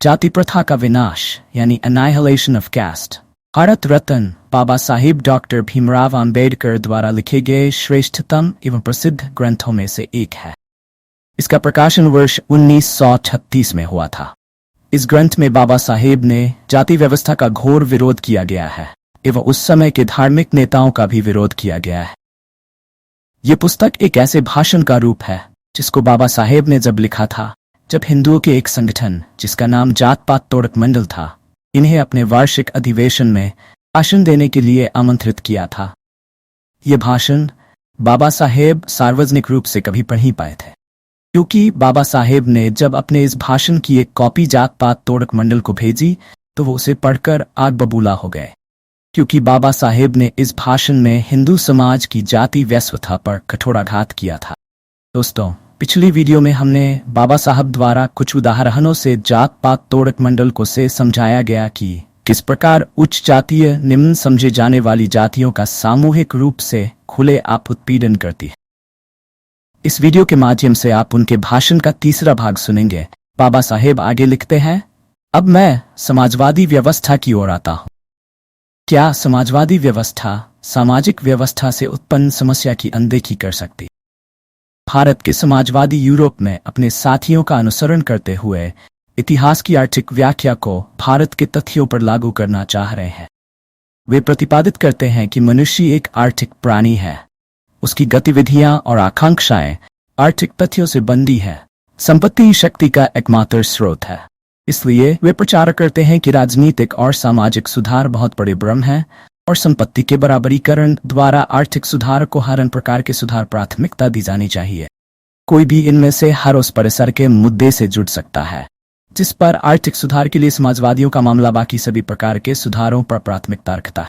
जाति प्रथा का विनाश यानी annihilation of caste Bharat Ratna Baba Sahib doctor Bhimrao Ambedkar द्वारा लिखे गए श्रेष्ठतम एवं प्रसिद्ध ग्रंथों में से एक है। इसका प्रकाशन वर्ष 1936 में हुआ था। इस ग्रंथ में बाबा साहेब ने जाति व्यवस्था का घोर विरोध किया गया है एवं उस समय के धार्मिक नेताओं का भी विरोध किया गया है। ये पुस्तक एक ऐसे भाषण का रूप है जिसको बाबा साहेब ने जब लिखा था जब हिंदुओं के एक संगठन जिसका नाम जात पात तोड़क मंडल था इन्हें अपने वार्षिक अधिवेशन में भाषण देने के लिए आमंत्रित किया था। ये भाषण बाबा साहेब सार्वजनिक रूप से कभी पढ़ नहीं पाए थे, क्योंकि बाबा साहेब ने जब अपने इस भाषण की एक कॉपी जात पात तोड़क मंडल को भेजी तो वो उसे पढ़कर आग बबूला हो गए, क्योंकि बाबा साहेब ने इस भाषण में हिंदू समाज की जाति व्यवस्था पर कठोराघात किया था। दोस्तों, पिछली वीडियो में हमने बाबा साहब द्वारा कुछ उदाहरणों से जात पात तोड़क मंडल को से समझाया गया कि किस प्रकार उच्च जातीय निम्न समझे जाने वाली जातियों का सामूहिक रूप से खुले आप उत्पीड़न करती है। इस वीडियो के माध्यम से आप उनके भाषण का तीसरा भाग सुनेंगे। बाबा साहेब आगे लिखते हैं, अब मैं समाजवादी व्यवस्था की ओर आता हूँ। क्या समाजवादी व्यवस्था सामाजिक व्यवस्था से उत्पन्न समस्या की अनदेखी कर सकती? भारत के समाजवादी यूरोप में अपने साथियों का अनुसरण करते हुए इतिहास की आर्थिक व्याख्या को भारत के तथ्यों पर लागू करना चाह रहे हैं। वे प्रतिपादित करते हैं कि मनुष्य एक आर्थिक प्राणी है, उसकी गतिविधियां और आकांक्षाएं आर्थिक तथ्यों से बंधी है, संपत्ति ही शक्ति का एकमात्र स्रोत है। इसलिए वे प्रचार करते हैं कि राजनीतिक और सामाजिक सुधार बहुत बड़े भ्रम हैं और संपत्ति के बराबरीकरण द्वारा आर्थिक सुधार को हर अन्य प्रकार के सुधार प्राथमिकता दी जानी चाहिए। कोई भी इनमें से हर उस परिसर के मुद्दे से जुड़ सकता है जिस पर आर्थिक सुधार के लिए समाजवादियों का मामला बाकी सभी प्रकार के सुधारों पर प्राथमिकता रखता है।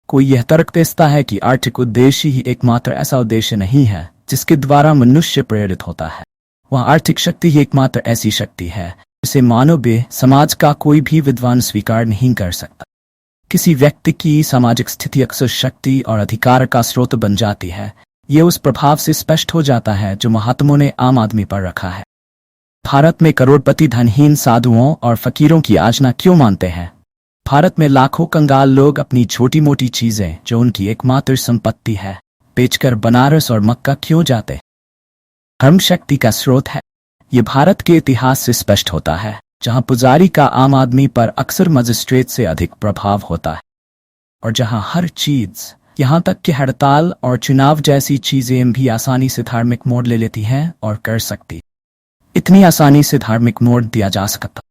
कोई यह तर्क देता है कि आर्थिक उद्देश्य ही एकमात्र ऐसा उद्देश्य नहीं है जिसके द्वारा मनुष्य प्रेरित होता है। वह आर्थिक शक्ति ही एकमात्र ऐसी शक्ति है जिसे मानवीय समाज का कोई भी विद्वान स्वीकार नहीं कर सकता। किसी व्यक्ति की सामाजिक स्थिति अक्सर शक्ति और अधिकार का स्रोत बन जाती है। ये उस प्रभाव से स्पष्ट हो जाता है जो महात्माओं ने आम आदमी पर रखा है। भारत में करोड़पति धनहीन साधुओं और फकीरों की याचना क्यों मानते हैं? भारत में लाखों कंगाल लोग अपनी छोटी मोटी चीजें जो उनकी एकमात्र संपत्ति है बेचकर बनारस और मक्का क्यों जाते? धर्म शक्ति का स्रोत है। ये भारत के इतिहास से स्पष्ट होता है, जहां पुजारी का आम आदमी पर अक्सर मजिस्ट्रेट से अधिक प्रभाव होता है और जहां हर चीज यहां तक कि हड़ताल और चुनाव जैसी चीजें भी आसानी से धार्मिक मोड़ ले लेती हैं और कर सकती। इतनी आसानी से धार्मिक मोड़ दिया जा सकता।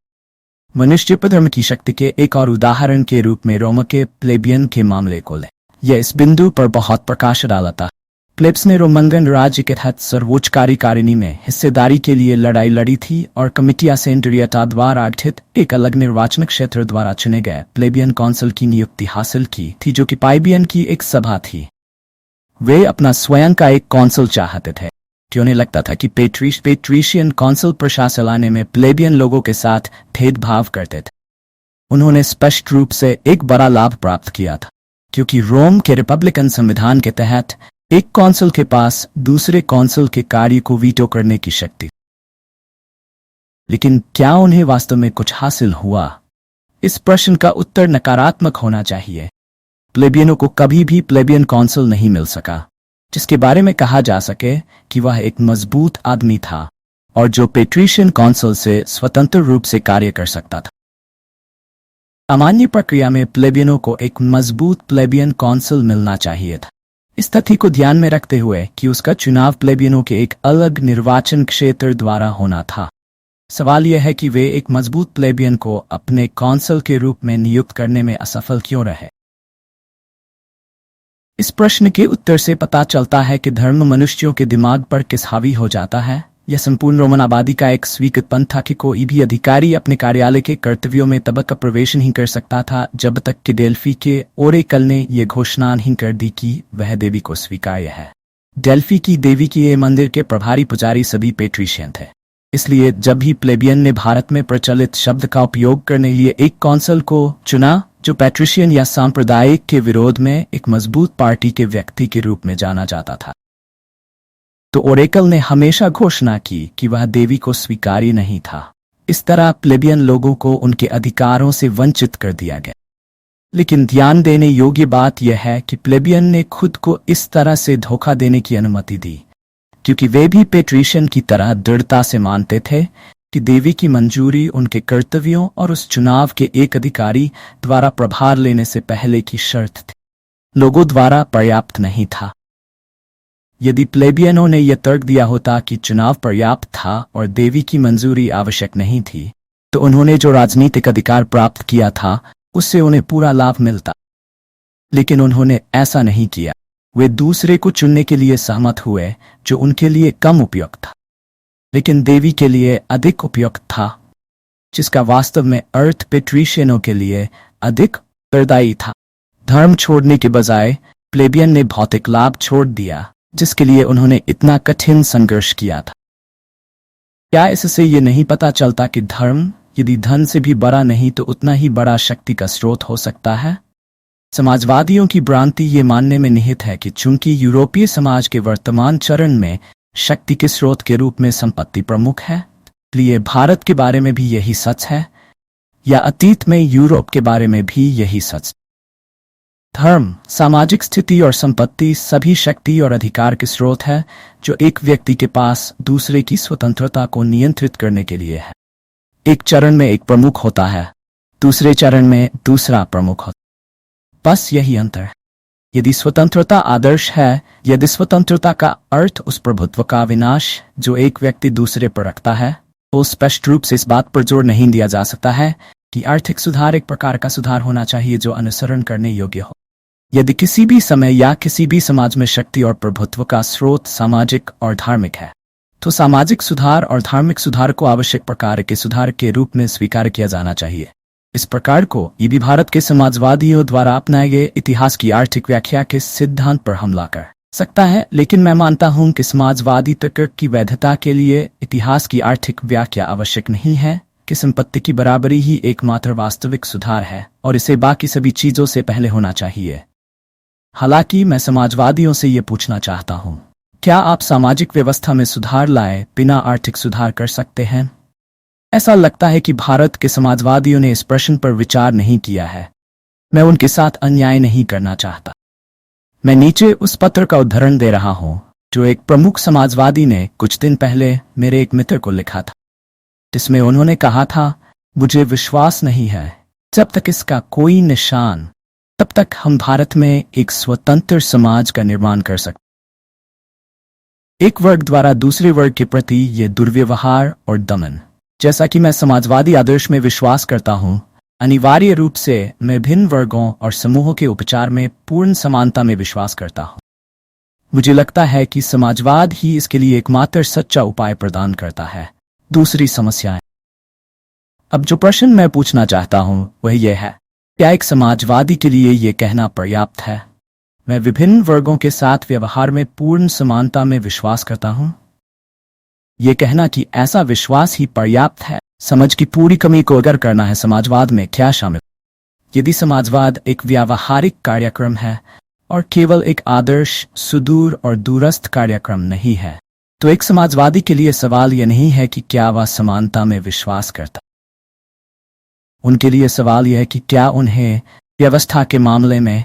मनुष्य पर धर्म की शक्ति के एक और उदाहरण के रूप में रोम के प्लेबियन के मामले को ले। यह इस बिंदु पर बहुत प्रकाश डालता। प्लेब्स ने रोमन राज्य के तहत सर्वोच्च कार्यकारिणी में हिस्सेदारी के लिए लड़ाई लड़ी थी और कमिटिया सेंटरियटा द्वारा गठित एक अलग निर्वाचन क्षेत्र द्वारा चुने गए प्लेबियन काउंसिल की नियुक्ति हासिल की थी, जो कि प्लेबियन की एक सभा थी। वे अपना स्वयं का एक काउंसिल चाहते थे, क्यों उन्हें लगता था कि पेट्रीशियन काउंसिल प्रशासन लाने में प्लेबियन लोगों के साथ भेदभाव करते थे। उन्होंने स्पष्ट रूप से एक बड़ा लाभ प्राप्त किया था, क्योंकि रोम के रिपब्लिकन संविधान के तहत एक काउंसिल के पास दूसरे काउंसिल के कार्य को वीटो करने की शक्ति। लेकिन क्या उन्हें वास्तव में कुछ हासिल हुआ? इस प्रश्न का उत्तर नकारात्मक होना चाहिए। प्लेबियनों को कभी भी प्लेबियन काउंसिल नहीं मिल सका जिसके बारे में कहा जा सके कि वह एक मजबूत आदमी था और जो पेट्रीशियन काउंसिल से स्वतंत्र रूप से कार्य कर सकता था। सामान्य प्रक्रिया में प्लेबियनों को एक मजबूत प्लेबियन काउंसिल मिलना चाहिए था। इस तथ्य को ध्यान में रखते हुए कि उसका चुनाव प्लेबियनों के एक अलग निर्वाचन क्षेत्र द्वारा होना था। सवाल यह है कि वे एक मजबूत प्लेबियन को अपने काउंसिल के रूप में नियुक्त करने में असफल क्यों रहे? इस प्रश्न के उत्तर से पता चलता है कि धर्म मनुष्यों के दिमाग पर किस हावी हो जाता है। यह संपूर्ण रोमन आबादी का एक स्वीकृत पंथ था कि कोई भी अधिकारी अपने कार्यालय के कर्तव्यों में तब तक प्रवेश नहीं कर सकता था जब तक कि डेल्फी के ओरेकल ने यह घोषणा नहीं कर दी कि वह देवी को स्वीकार्य है। डेल्फी की देवी की ये मंदिर के प्रभारी पुजारी सभी पेट्रीशियन थे। इसलिए जब भी प्लेबियन ने भारत में प्रचलित शब्द का उपयोग करने के लिए एक काउंसिल को चुना जो पैट्रिशियन या सांप्रदायिक के विरोध में एक मजबूत पार्टी के व्यक्ति के रूप में जाना जाता था, तो ओरेकल ने हमेशा घोषणा की कि वह देवी को स्वीकार्य नहीं था। इस तरह प्लेबियन लोगों को उनके अधिकारों से वंचित कर दिया गया। लेकिन ध्यान देने योग्य बात यह है कि प्लेबियन ने खुद को इस तरह से धोखा देने की अनुमति दी, क्योंकि वे भी पेट्रिशियन की तरह दृढ़ता से मानते थे कि देवी की मंजूरी उनके कर्तव्यों और उस चुनाव के एक अधिकारी द्वारा प्रभार लेने से पहले की शर्त थी, लोगों द्वारा पर्याप्त नहीं था। यदि प्लेबियनों ने यह तर्क दिया होता कि चुनाव पर्याप्त था और देवी की मंजूरी आवश्यक नहीं थी, तो उन्होंने जो राजनीतिक अधिकार प्राप्त किया था उससे उन्हें पूरा लाभ मिलता। लेकिन उन्होंने ऐसा नहीं किया। वे दूसरे को चुनने के लिए सहमत हुए जो उनके लिए कम उपयुक्त था, लेकिन देवी के लिए अधिक उपयुक्त था, जिसका वास्तव में अर्थ पेट्रिशियनों के लिए अधिक उत्तरदायी था। धर्म छोड़ने के बजाय प्लेबियन ने भौतिक लाभ छोड़ दिया, जिसके लिए उन्होंने इतना कठिन संघर्ष किया था। क्या इससे ये नहीं पता चलता कि धर्म यदि धन से भी बड़ा नहीं तो उतना ही बड़ा शक्ति का स्रोत हो सकता है? समाजवादियों की भ्रांति ये मानने में निहित है कि चूंकि यूरोपीय समाज के वर्तमान चरण में शक्ति के स्रोत के रूप में संपत्ति प्रमुख है, इसलिए भारत के बारे में भी यही सच है, या अतीत में यूरोप के बारे में भी यही सच। धर्म, सामाजिक स्थिति और संपत्ति सभी शक्ति और अधिकार के स्रोत है जो एक व्यक्ति के पास दूसरे की स्वतंत्रता को नियंत्रित करने के लिए है। एक चरण में एक प्रमुख होता है, दूसरे चरण में दूसरा प्रमुख होता है। बस यही अंतर है। यदि स्वतंत्रता आदर्श है, यदि स्वतंत्रता का अर्थ उस प्रभुत्व का विनाश जो एक व्यक्ति दूसरे पर रखता है, तो स्पष्ट रूप से इस बात पर जोर नहीं दिया जा सकता है कि आर्थिक सुधार एक प्रकार का सुधार होना चाहिए जो अनुसरण करने योग्य हो। यदि किसी भी समय या किसी भी समाज में शक्ति और प्रभुत्व का स्रोत सामाजिक और धार्मिक है, तो सामाजिक सुधार और धार्मिक सुधार को आवश्यक प्रकार के सुधार के रूप में स्वीकार किया जाना चाहिए। इस प्रकार को ये भी भारत के समाजवादियों द्वारा अपनाए गए इतिहास की आर्थिक व्याख्या के सिद्धांत पर हमला कर सकता है, लेकिन मैं मानता हूं कि समाजवादी तर्क की वैधता के लिए इतिहास की आर्थिक व्याख्या आवश्यक नहीं है, कि संपत्ति की बराबरी ही एकमात्र वास्तविक सुधार है और इसे बाकी सभी चीजों से पहले होना चाहिए। हालांकि मैं समाजवादियों से ये पूछना चाहता हूं, क्या आप सामाजिक व्यवस्था में सुधार लाए बिना आर्थिक सुधार कर सकते हैं? ऐसा लगता है कि भारत के समाजवादियों ने इस प्रश्न पर विचार नहीं किया है। मैं उनके साथ अन्याय नहीं करना चाहता। मैं नीचे उस पत्र का उदाहरण दे रहा हूं जो एक प्रमुख समाजवादी ने कुछ दिन पहले मेरे एक मित्र को लिखा था, जिसमें उन्होंने कहा था, मुझे विश्वास नहीं है जब तक इसका कोई निशान, तब तक हम भारत में एक स्वतंत्र समाज का निर्माण कर सकते। एक वर्ग द्वारा दूसरे वर्ग के प्रति ये दुर्व्यवहार और दमन, जैसा कि मैं समाजवादी आदर्श में विश्वास करता हूं, अनिवार्य रूप से मैं भिन्न वर्गों और समूहों के उपचार में पूर्ण समानता में विश्वास करता हूं। मुझे लगता है कि समाजवाद ही इसके लिए एकमात्र सच्चा उपाय प्रदान करता है। दूसरी समस्याएं। अब जो प्रश्न मैं पूछना चाहता हूं वह यह है, क्या एक समाजवादी के लिए यह कहना पर्याप्त है, मैं विभिन्न वर्गों के साथ व्यवहार में पूर्ण समानता में विश्वास करता हूं? यह कहना कि ऐसा विश्वास ही पर्याप्त है, समझ की पूरी कमी को अगर करना है समाजवाद में क्या शामिल? यदि समाजवाद एक व्यावहारिक कार्यक्रम है और केवल एक आदर्श, सुदूर और दूरस्थ कार्यक्रम नहीं है, तो एक समाजवादी के लिए सवाल यह नहीं है कि क्या वह समानता में विश्वास करता। उनके लिए सवाल यह है कि क्या उन्हें व्यवस्था के मामले में,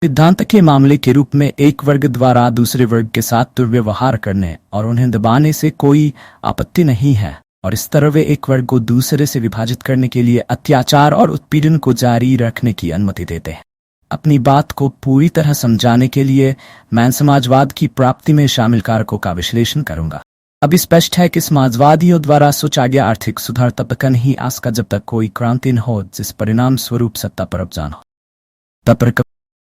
सिद्धांत के मामले के रूप में एक वर्ग द्वारा दूसरे वर्ग के साथ दुर्व्यवहार करने और उन्हें दबाने से कोई आपत्ति नहीं है, और इस तरह वे एक वर्ग को दूसरे से विभाजित करने के लिए अत्याचार और उत्पीड़न को जारी रखने की अनुमति देते हैं। अपनी बात को पूरी तरह समझाने के लिए मैं समाजवाद की प्राप्ति में शामिल कारकों का विश्लेषण करूंगा। अब स्पष्ट है कि समाजवादियों द्वारा सोचा गया आर्थिक सुधार तब तक नहीं आ सका जब तक कोई क्रांति न हो जिस परिणाम स्वरूप सत्ता पर अब्जान हो। तब तक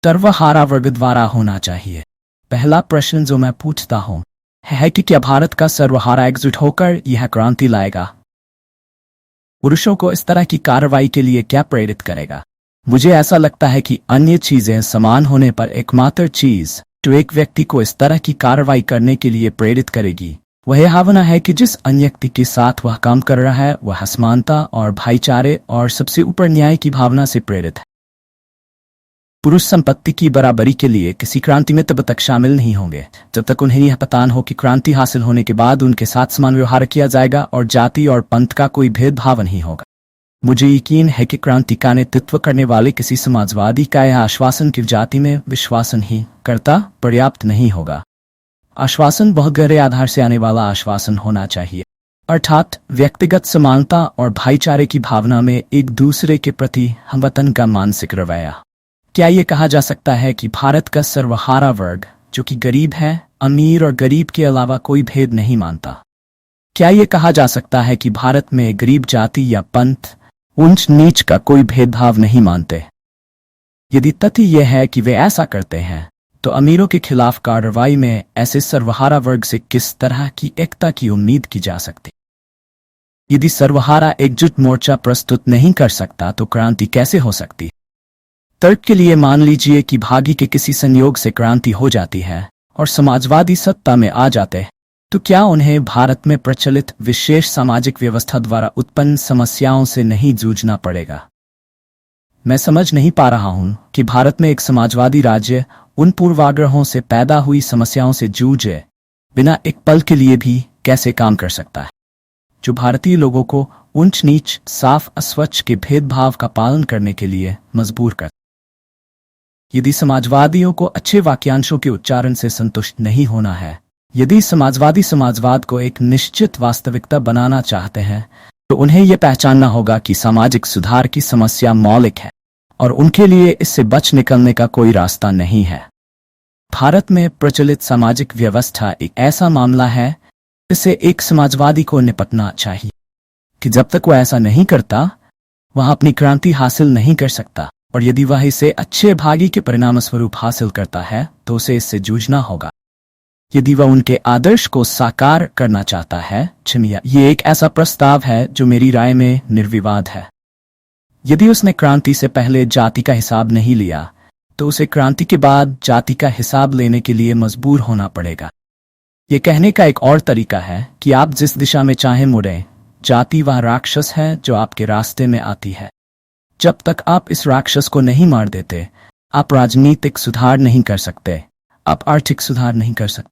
सर्वहारा वर्ग द्वारा होना चाहिए। पहला प्रश्न जो मैं पूछता हूं है कि क्या भारत का सर्वहारा एकजुट होकर यह क्रांति लाएगा? पुरुषों को इस तरह की कार्रवाई के लिए क्या प्रेरित करेगा? मुझे ऐसा लगता है कि अन्य चीजें समान होने पर एकमात्र चीज जो एक व्यक्ति को इस तरह की कार्रवाई करने के लिए प्रेरित करेगी वह यह भावना है कि जिस अन्य व्यक्ति के साथ वह काम कर रहा है वह समानता और भाईचारे और सबसे ऊपर न्याय की भावना से प्रेरित है। पुरुष संपत्ति की बराबरी के लिए किसी क्रांति में तब तक शामिल नहीं होंगे जब तक उन्हें यह पता न हो कि क्रांति हासिल होने के बाद उनके साथ समान व्यवहार किया जाएगा और जाति और पंथ का कोई भेदभाव नहीं होगा। मुझे यकीन है कि क्रांति का नेतृत्व करने वाले किसी समाजवादी का यह आश्वासन कि जाति में विश्वास नहीं करता पर्याप्त नहीं होगा। आश्वासन बहुत गहरे आधार से आने वाला आश्वासन होना चाहिए, अर्थात व्यक्तिगत समानता और भाईचारे की भावना में एक दूसरे के प्रति हमवतन का मानसिक रवैया। क्या ये कहा जा सकता है कि भारत का सर्वहारा वर्ग जो कि गरीब है, अमीर और गरीब के अलावा कोई भेद नहीं मानता? क्या ये कहा जा सकता है कि भारत में गरीब जाति या पंथ, ऊंच नीच का कोई भेदभाव नहीं मानते? यदि तथ्य यह है कि वे ऐसा करते हैं, तो अमीरों के खिलाफ कार्रवाई में ऐसे सर्वहारा वर्ग से किस तरह की एकता की उम्मीद की जा सकती? यदि सर्वहारा एकजुट मोर्चा प्रस्तुत नहीं कर सकता तो क्रांति कैसे हो सकती? तर्क के लिए मान लीजिए कि भाग्य के किसी संयोग से क्रांति हो जाती है और समाजवादी सत्ता में आ जाते, तो क्या उन्हें भारत में प्रचलित विशेष सामाजिक व्यवस्था द्वारा उत्पन्न समस्याओं से नहीं जूझना पड़ेगा? मैं समझ नहीं पा रहा हूं कि भारत में एक समाजवादी राज्य उन पूर्वाग्रहों से पैदा हुई समस्याओं से जूझे बिना एक पल के लिए भी कैसे काम कर सकता है, जो भारतीय लोगों को ऊंच नीच, साफ अस्वच्छ के भेदभाव का पालन करने के लिए मजबूर कर। यदि समाजवादियों को अच्छे वाक्यांशों के उच्चारण से संतुष्ट नहीं होना है, यदि समाजवादी समाजवाद को एक निश्चित वास्तविकता बनाना चाहते हैं, तो उन्हें यह पहचानना होगा कि सामाजिक सुधार की समस्या मौलिक है और उनके लिए इससे बच निकलने का कोई रास्ता नहीं है। भारत में प्रचलित सामाजिक व्यवस्था एक ऐसा मामला है जिससे एक समाजवादी को निपटना चाहिए कि जब तक वह ऐसा नहीं करता, वह अपनी क्रांति हासिल नहीं कर सकता, और यदि वह इसे अच्छे भाग्य के परिणाम स्वरूप हासिल करता है तो उसे इससे जूझना होगा। यदि वह उनके आदर्श को साकार करना चाहता है, ये एक ऐसा प्रस्ताव है जो मेरी राय में निर्विवाद है। यदि उसने क्रांति से पहले जाति का हिसाब नहीं लिया, तो उसे क्रांति के बाद जाति का हिसाब लेने के लिए मजबूर होना पड़ेगा। ये कहने का एक और तरीका है कि आप जिस दिशा में चाहें मुड़ें, जाति वह राक्षस है जो आपके रास्ते में आती है। जब तक आप इस राक्षस को नहीं मार देते, आप राजनीतिक सुधार नहीं कर सकते, आप आर्थिक सुधार नहीं कर सकते।